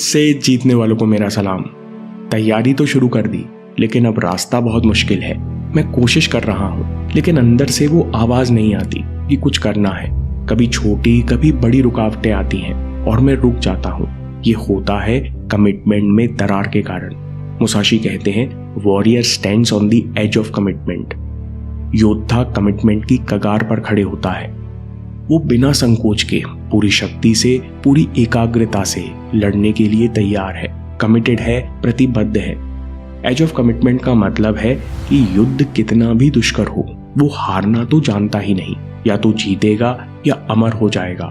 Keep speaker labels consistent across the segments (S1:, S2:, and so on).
S1: मुझसे जीतने वालों को मेरा सलाम। तैयारी तो शुरू कर दी, लेकिन अब रास्ता बहुत मुश्किल है। मैं कोशिश कर रहा हूँ, लेकिन अंदर से वो आवाज नहीं आती कि कुछ करना है। कभी छोटी कभी बड़ी रुकावटें आती हैं और मैं रुक जाता हूँ। ये होता है कमिटमेंट में दरार के कारण। मुसाशी कहते हैं, warrior stands on the edge of commitment. योद्धा कमिटमेंट की कगार पर खड़े होता है। वो बिना संकोच के, पूरी शक्ति से, पूरी एकाग्रता से लड़ने के लिए तैयार है, कमिटेड है, प्रतिबद्ध है। एज ऑफ कमिटमेंट का मतलब है कि युद्ध कितना भी दुष्कर हो, वो हारना तो जानता ही नहीं। या तो जीतेगा या अमर हो जाएगा।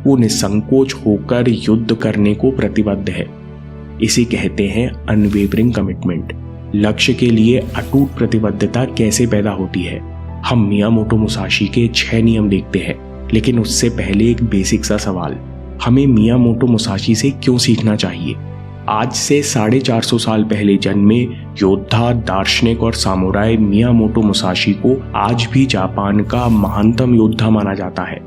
S1: वो निसंकोच होकर युद्ध करने को प्रतिबद्ध है। इसे कहते हैं अनवेवरिंग कमिटमेंट। लक्ष्य के लिए अटूट प्रतिबद्धता कैसे पैदा होती है? हम मियामोटो मुसाशी के 6 नियम देखते हैं, लेकिन उससे पहले एक बेसिक सा सवाल, हमें मियामोटो मुसाशी से क्यों सीखना चाहिए? आज से 450 साल पहले जन्मे योद्धा, दार्शनिक और सामुराई मियामोटो मुसाशी को आज भी जापान का महानतम योद्धा माना जाता है।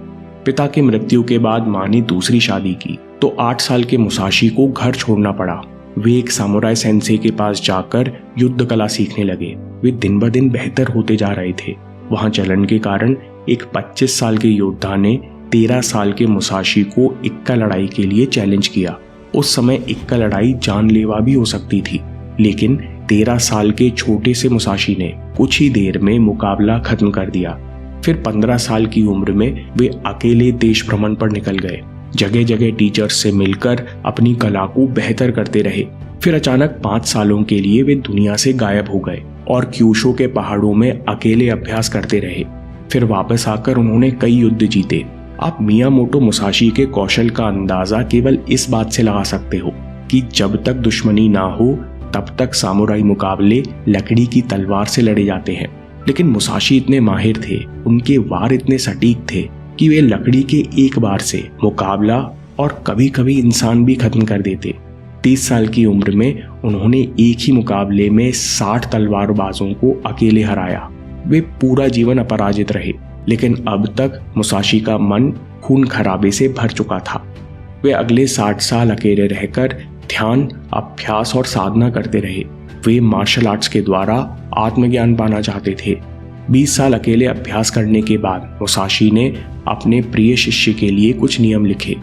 S1: पिता की मृत्यु के बाद मां ने दूसरी शादी की तो 8 साल के मुसाशी को घर छोड़ना पड़ा। वे एक सामुराई सेंसे के पास जाकर युद्ध कला सीखने लगे। वे दिन ब दिन बेहतर होते जा रहे थे। वहां जलन के कारण एक 25 साल के योद्धा ने 13 साल के मुसाशी को इक्का लड़ाई के लिए चैलेंज किया। उस समय इक्का लड़ाई जानलेवा भी हो सकती थी, लेकिन 13 साल के छोटे से मुसाशी ने कुछ ही देर में मुकाबला खत्म कर दिया। फिर 15 साल की उम्र में वे अकेले देश भ्रमण पर निकल गए। जगह जगह टीचर्स से मिलकर अपनी कला को बेहतर करते रहे। फिर अचानक 5 सालों के लिए वे दुनिया से गायब हो गए और क्यूशो के पहाड़ों में अकेले अभ्यास करते रहे। फिर वापस आकर उन्होंने कई युद्ध जीते। आप मियामोटो मुसाशी के कौशल का अंदाजा केवल इस बात से लगा सकते हो कि जब तक दुश्मनी ना हो तब तक सामुराई मुकाबले लकड़ी की तलवार से लड़े जाते हैं। लेकिन मुसाशी इतने माहिर थे, उनके वार इतने सटीक थे कि वे लकड़ी के एक बार से मुकाबला और कभी कभी इंसान भी खत्म कर देते। 30 साल की उम्र में उन्होंने एक ही मुकाबले में 60 तलवारबाजों को अकेले हराया। वे पूरा जीवन अपराजित रहे, लेकिन अब तक मुसाशी का मन खून खराबे से भर चुका था। वे अगले 60 साल अकेले रहकर ध्यान, अभ्यास और साधना करते रहे। वे मार्शल आर्ट्स के द्वारा आत्मज्ञान पाना चाहते थे। 20 साल अकेले अभ्यास करने के बाद मुसाशी ने अपने प्रिय शिष्य के लिए कुछ नियम लिखे।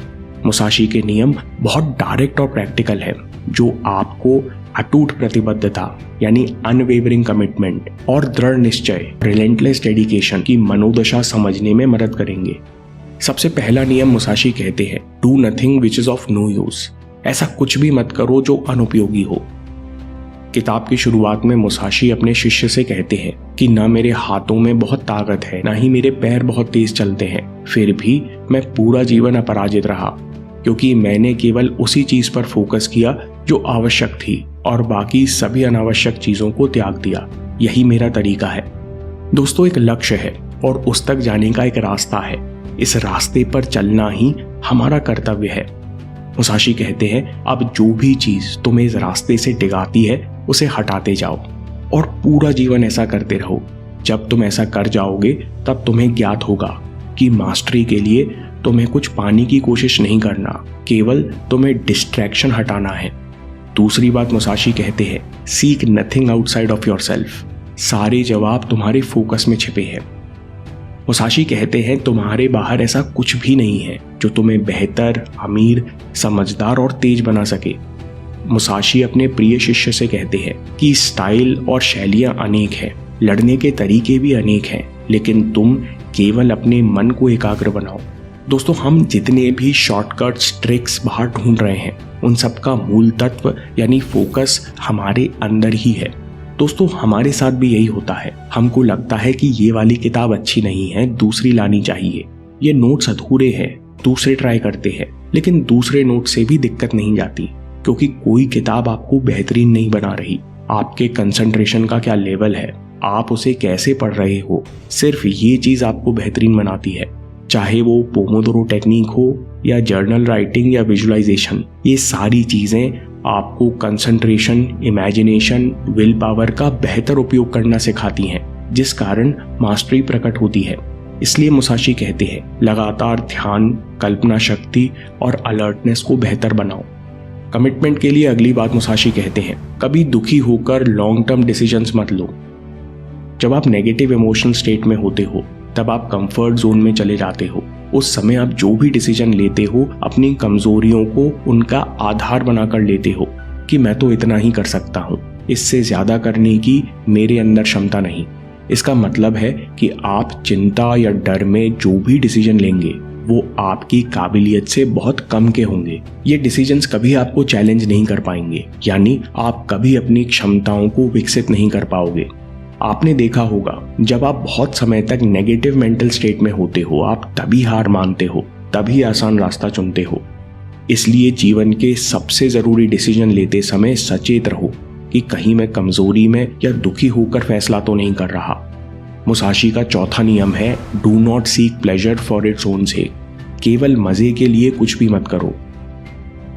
S1: मुसाशी के नियम बहुत डायरेक्ट और प्रैक्टिकल है, जो आपको अटूट प्रतिबद्धता यानी अनवेवरिंग कमिटमेंट और दृढ़ निश्चय, रिलेंटलेस डेडिकेशन की मनोदशा समझने में मदद करेंगे। सबसे पहला नियम मुसाशी कहते हैं, do nothing which is of no use. ऐसा कुछ भी मत करो जो अनुपयोगी हो। किताब की शुरुआत में मुसाशी अपने शिष्य से कहते हैं कि ना मेरे हाथों में बहुत ताकत है, ना ही मेरे पैर बहुत तेज चलते हैं, फिर भी मैं पूरा जीवन अपराजित रहा, क्योंकि मैंने केवल उसी चीज पर फोकस किया जो आवश्यक थी और बाकी सभी अनावश्यक चीजों को त्याग दिया। यही मेरा तरीका है। दोस्तों, एक लक्ष्य है और उस तक जाने का एक रास्ता है। इस रास्ते पर चलना ही हमारा कर्तव्य है। मुसाशी कहते हैं, अब जो भी चीज तुम्हें इस रास्ते से डिगाती है उसे हटाते जाओ और पूरा जीवन ऐसा करते रहो। जब तुम ऐसा कर जाओगे तब तुम्हें ज्ञात होगा कि मास्टरी के लिए तुम्हें कुछ पाने की कोशिश नहीं करना, केवल तुम्हें डिस्ट्रैक्शन हटाना है। दूसरी बात मुसाशी कहते हैं, seek nothing outside of yourself. सारे जवाब तुम्हारे फोकस में छिपे हैं। मुसाशी कहते हैं, तुम्हारे बाहर ऐसा कुछ भी नहीं है जो तुम्हें बेहतर, अमीर, समझदार और तेज बना सके। मुसाशी अपने प्रिय शिष्य से कहते हैं कि स्टाइल और शैलियां अनेक हैं, लड़ने के तरीके भी अनेक हैं, लेकिन तुम केवल अपने मन को एकाग्र बनाओ। दोस्तों, हम जितने भी शॉर्टकट्स, ट्रिक्स बाहर ढूंढ रहे हैं, उन सब का मूल तत्व यानी फोकस हमारे अंदर ही है। दोस्तों, हमारे साथ भी यही होता है। हमको लगता है कि ये वाली किताब अच्छी नहीं है, दूसरी लानी चाहिए। ये नोट्स अधूरे हैं, दूसरे ट्राई करते हैं। लेकिन दूसरे नोट से भी दिक्कत नहीं जाती, क्योंकि कोई किताब आपको बेहतरीन नहीं बना रही। आपके कंसंट्रेशन का क्या लेवल है, आप उसे कैसे पढ़ रहे हो, सिर्फ ये चीज आपको बेहतरीन बनाती है। चाहे वो पोमोडोरो टेक्निक हो या जर्नल राइटिंग या विजुअलाइजेशन, ये सारी चीजें आपको कंसंट्रेशन, इमेजिनेशन, विल पावर का बेहतर उपयोग करना सिखाती हैं, जिस कारण मास्टरी प्रकट होती है। इसलिए मुसाशी कहते हैं, लगातार ध्यान, कल्पना शक्ति और अलर्टनेस को बेहतर बनाओ। कमिटमेंट के लिए अगली बात मुसाशी कहते हैं, कभी दुखी होकर लॉन्ग टर्म डिसीजंस मत लो। जब आप नेगेटिव इमोशनल स्टेट में होते हो तब आप कंफर्ट जोन में चले जाते हो। उस समय आप जो भी डिसीजन लेते हो अपनी कमजोरियों को उनका आधार बनाकर लेते हो कि मैं तो इतना ही कर सकता हूँ, इससे ज्यादा करने की मेरे अंदर क्षमता नहीं। इसका मतलब है कि आप चिंता या डर में जो भी डिसीजन लेंगे वो आपकी काबिलियत से बहुत कम के होंगे। ये डिसीजंस कभी आपको चैलेंज नहीं कर पाएंगे, यानी आप कभी अपनी क्षमताओं को विकसित नहीं कर पाओगे। आपने देखा होगा जब आप बहुत समय तक नेगेटिव मेंटल स्टेट में होते हो आप तभी हार मानते हो, तभी आसान रास्ता चुनते हो। इसलिए जीवन के सबसे जरूरी डिसीजन लेते समय सचेत रहो कि कहीं मैं कमजोरी में या दुखी होकर फैसला तो नहीं कर रहा। मुसाशी का चौथा नियम है, do not seek pleasure for its own सेक। केवल मजे के लिए कुछ भी मत करो।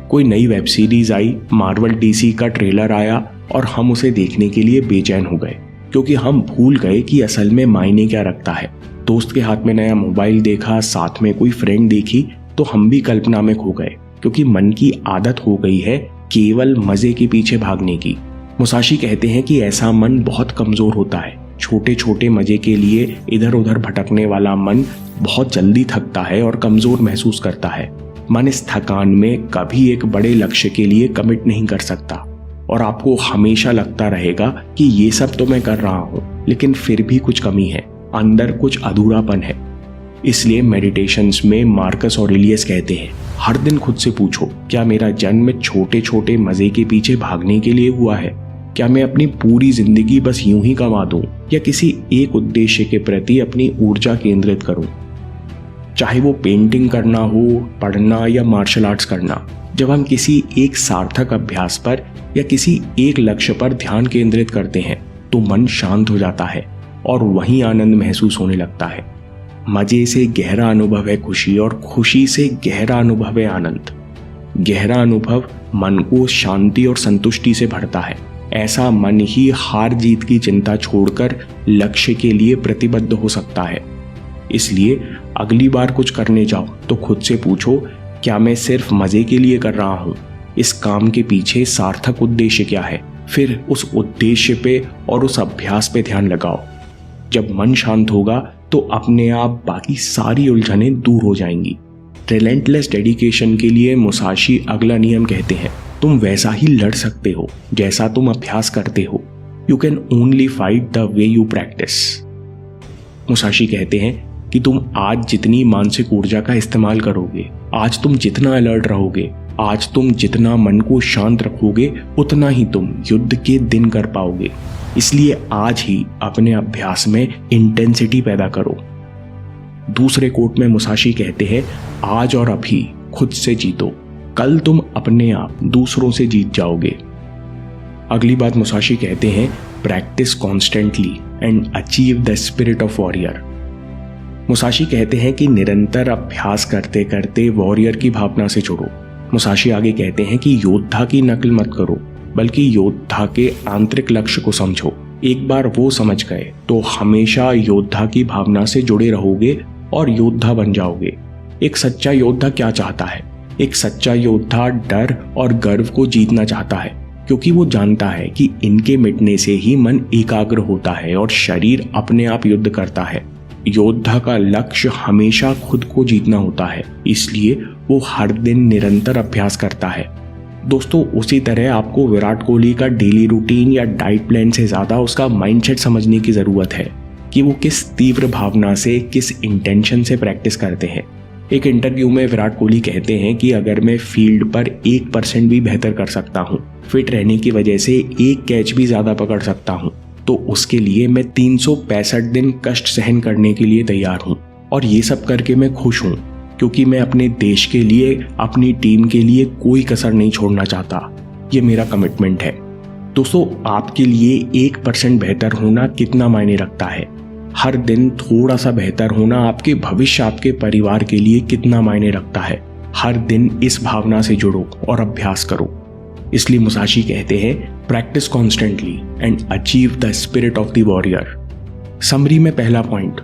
S1: कोई नई वेब सीरीज आई, मार्वल डीसी का ट्रेलर आया और हम उसे देखने के लिए बेचैन हो गए क्योंकि हम भूल गए कि असल में मायने क्या रखता है। दोस्त के हाथ में नया मोबाइल देखा, साथ में कोई फ्रेंड देखी तो हम भी कल्पना में खो गए क्योंकि मन की आदत हो गई है केवल मजे के पीछे भागने की। मुसाशी कहते हैं कि ऐसा मन बहुत कमजोर होता है। छोटे छोटे मजे के लिए इधर उधर भटकने वाला मन बहुत जल्दी थकता है और कमजोर महसूस करता है। मन इस थकान में कभी एक बड़े लक्ष्य के लिए कमिट नहीं कर सकता और आपको हमेशा लगता रहेगा कि ये सब तो मैं कर रहा हूँ लेकिन फिर भी कुछ कमी है, अंदर कुछ अधूरापन है। इसलिए मेडिटेशंस में मार्कस ऑरेलियस कहते हैं, हर दिन खुद से पूछो, क्या मेरा जन्म छोटे छोटे मजे के पीछे भागने के लिए हुआ है? क्या मैं अपनी पूरी जिंदगी बस यूं ही गंवा दूं या किसी एक उद्देश्य के प्रति अपनी ऊर्जा केंद्रित करूं? चाहे वो पेंटिंग करना हो, पढ़ना या मार्शल आर्ट्स करना। जब हम किसी एक सार्थक अभ्यास पर या किसी एक लक्ष्य पर ध्यान केंद्रित करते हैं तो मन शांत हो जाता है और वहीं आनंद महसूस होने लगता है। मजे से गहरा अनुभव है खुशी और खुशी से गहरा अनुभव है आनंद। गहरा अनुभव मन को शांति और संतुष्टि से भरता है। ऐसा मन ही हार जीत की चिंता छोड़कर लक्ष्य के लिए प्रतिबद्ध हो सकता है। इसलिए अगली बार कुछ करने जाओ तो खुद से पूछो, क्या मैं सिर्फ मजे के लिए कर रहा हूँ? इस काम के पीछे सार्थक उद्देश्य क्या है? फिर उस उद्देश्य पे और उस अभ्यास पे ध्यान लगाओ। जब मन शांत होगा तो अपने आप बाकी सारी उलझनें दूर हो जाएंगी। रिलेंटलेस डेडिकेशन के लिए मुसाशी अगला नियम कहते हैं, तुम वैसा ही लड़ सकते हो जैसा तुम अभ्यास करते हो। You can only fight the way you practice. Musashi कहते हैं कि तुम आज जितनी मानसिक ऊर्जा का इस्तेमाल करोगे, आज तुम जितना अलर्ट रहोगे, आज तुम जितना मन को शांत रखोगे, उतना ही तुम युद्ध के दिन कर पाओगे। इसलिए आज ही अपने अभ्यास में इंटेंसिटी पैदा करो। दूसरे कोट में मुसाशी कहते हैं, आज और अभी खुद से जीतो, कल तुम अपने आप दूसरों से जीत जाओगे। अगली बात मुसाशी कहते हैं, practice constantly and achieve the spirit of warrior. Musashi कहते हैं कि निरंतर अभ्यास करते करते वॉरियर की भावना से जुड़ो। मुसाशी आगे कहते हैं कि योद्धा की नकल मत करो, बल्कि योद्धा के आंतरिक लक्ष्य को समझो। एक बार वो समझ गए तो हमेशा योद्धा की भावना से जुड़े रहोगे और योद्धा बन जाओगे। एक सच्चा योद्धा क्या चाहता है? एक सच्चा योद्धा डर और गर्व को जीतना चाहता है क्योंकि वो जानता है कि इनके मिटने से ही मन एकाग्र होता है और शरीर अपने आप युद्ध करता है। योद्धा का लक्ष्य हमेशा खुद को जीतना होता है, इसलिए वो हर दिन निरंतर अभ्यास करता है। दोस्तों, उसी तरह आपको विराट कोहली का डेली रूटीन या डाइट प्लान से ज्यादा उसका माइंडसेट समझने की जरूरत है कि वो किस तीव्र भावना से, किस इंटेंशन से प्रैक्टिस करते हैं। एक इंटरव्यू में विराट कोहली कहते हैं कि अगर मैं फील्ड पर 1% भी बेहतर कर सकता हूँ, फिट रहने की वजह से एक कैच भी ज्यादा पकड़ सकता हूँ, तो उसके लिए मैं 365 दिन कष्ट सहन करने के लिए तैयार हूँ। और ये सब करके मैं खुश हूँ क्योंकि मैं अपने देश के लिए, अपनी टीम के लिए कोई कसर नहीं छोड़ना चाहता। ये मेरा कमिटमेंट है। दोस्तों, आपके लिए 1% बेहतर होना कितना मायने रखता है? हर दिन थोड़ा सा बेहतर होना आपके भविष्य, आपके परिवार के लिए कितना मायने रखता है? हर दिन इस भावना से जुड़ो और अभ्यास करो। इसलिए मुसाशी कहते हैं, practice constantly and achieve the spirit of the warrior. Summary में पहला point,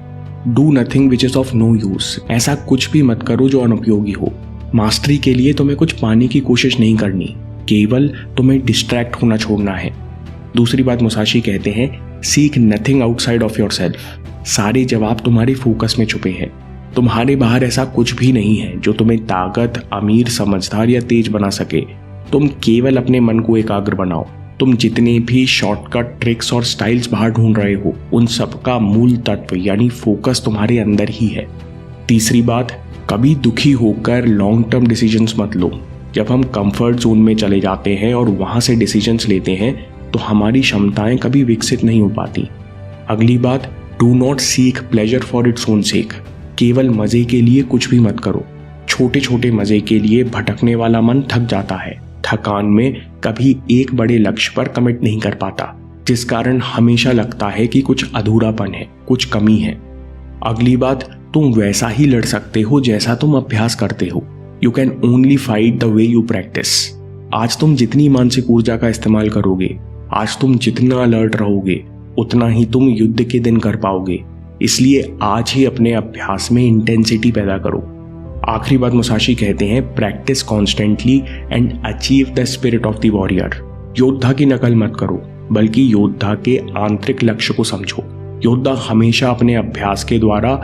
S1: do nothing which is of no use. ऐसा कुछ भी मत करो जो अनुपयोगी हो। मास्टरी के लिए तुम्हें कुछ पाने की कोशिश नहीं करनी, केवल तुम्हें डिस्ट्रैक्ट होना छोड़ना है। दूसरी बात मुसाशी कहते हैं, seek nothing outside of yourself. सारे जवाब तुम्हारे फोकस में छुपे हैं। तुम्हारे बाहर ऐसा कुछ भी नहीं है जो तुम्हें ताकत, अमीर, समझदार या तेज बना सके। तुम केवल अपने मन को एकाग्र बनाओ। तुम जितने भी शॉर्टकट, ट्रिक्स और स्टाइल्स बाहर ढूंढ रहे हो, उन सब का मूल तत्व यानी फोकस तुम्हारे अंदर ही है। तीसरी बात, कभी दुखी होकर लॉन्ग टर्म डिसीजंस मत लो। जब हम कंफर्ट जोन में चले जाते हैं और वहां से डिसीजंस लेते हैं तो हमारी क्षमताएं कभी विकसित नहीं हो पाती। अगली बात, do not seek pleasure for its own सेक। केवल मजे के लिए कुछ भी मत करो। छोटे छोटे मजे के लिए भटकने वाला मन थक जाता है। थकान में कभी एक बड़े लक्ष्य पर कमिट नहीं कर पाता, जिस कारण हमेशा लगता है कि कुछ अधूरापन है, कुछ कमी है। अगली बात, तुम वैसा ही लड़ सकते हो जैसा तुम अभ्यास करते हो। You can only fight the way you practice. आज तुम जितनी मानसिक ऊर्जा का इस्तेमाल करोगे, आज तुम जितना अलर्ट रहोगे, उतना ही तुम युद्ध के दिन कर पाओगे। इसलिए आज ही अपने अभ्यास में इंटेंसिटी पैदा करो। आखिरी बात मुसाशी कहते हैं, practice constantly and achieve the spirit of the warrior. योद्धा की नकल मत करो, बल्कि योद्धा के आंतरिक लक्ष्य को समझो। योद्धा हमेशा अपने अभ्यास के द्वारा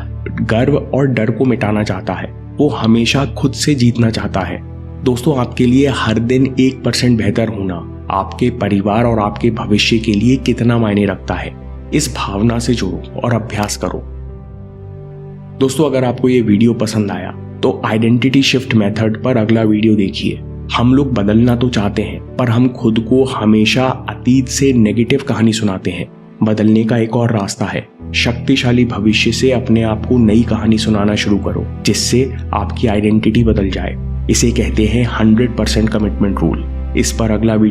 S1: गर्व और डर को मिटाना चाहता है। वो हमेशा खुद से जीतना चाहता है। दोस्तों, आपके लिए हर दिन 1% बेहतर होना आपके परिवार और आपके भविष्य के लिए कितना मायने रखता है, इस भावना से जुड़ो और अभ्यास करो। दोस्तों, अगर आपको ये वीडियो पसंद आया तो आइडेंटिटी शिफ्ट मेथड पर अगला वीडियो देखिए। हम लोग बदलना तो चाहते हैं, पर हम खुद को हमेशा अतीत से नेगेटिव कहानी सुनाते हैं। बदलने का एक और रास्ता है, शक्तिशाली भविष्य से अपने आप को नई कहानी सुनाना शुरू करो, जिससे आपकी आइडेंटिटी बदल जाए। इसे कहते हैं 100% कमिटमेंट रूल। इस पर अगला वीडियो